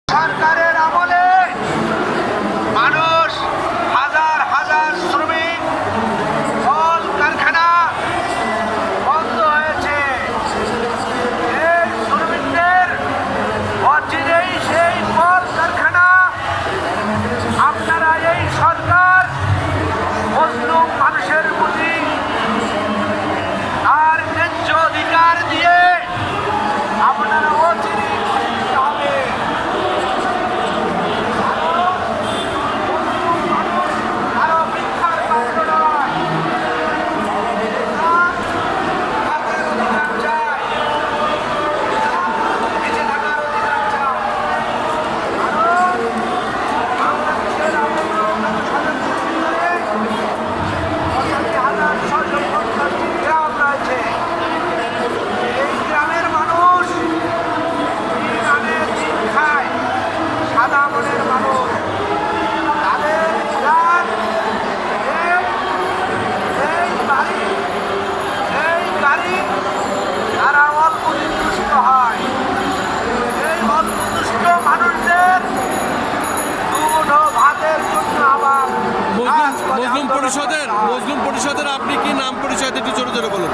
সরকারের আমলে মানুষ হাজার হাজার শ্রমিক কল কারখানা বন্ধ হয়েছে। এই শ্রমিকদের অচিরেই সেই কল কারখানা আপনারা এই সরকার মজলুম মানুষের প্রতি তার ন্যায্য অধিকার দিয়ে আপনারা অচিরেই দিতে হবে। আরো মিথ্যার পাত্র নয়, তাদের অধিকার চাই, বেঁচে থাকার অধিকার চাই। কারণ বাংলাদেশের গ্রাম রয়েছে। এই গ্রামের মানুষ গ্রামের দিন খায়, সাদা মনের মানুষ। তাদের গান এই গাড়ি তারা অল্প নির্দিষ্ট হয়। এই অল্প দুষ্ট মানুষদের দুমুঠো ভাতের জন্য আবার মজলুম পরিষদের আপনি কি নাম পরিচয় একটু জোরে জোরে বলুন।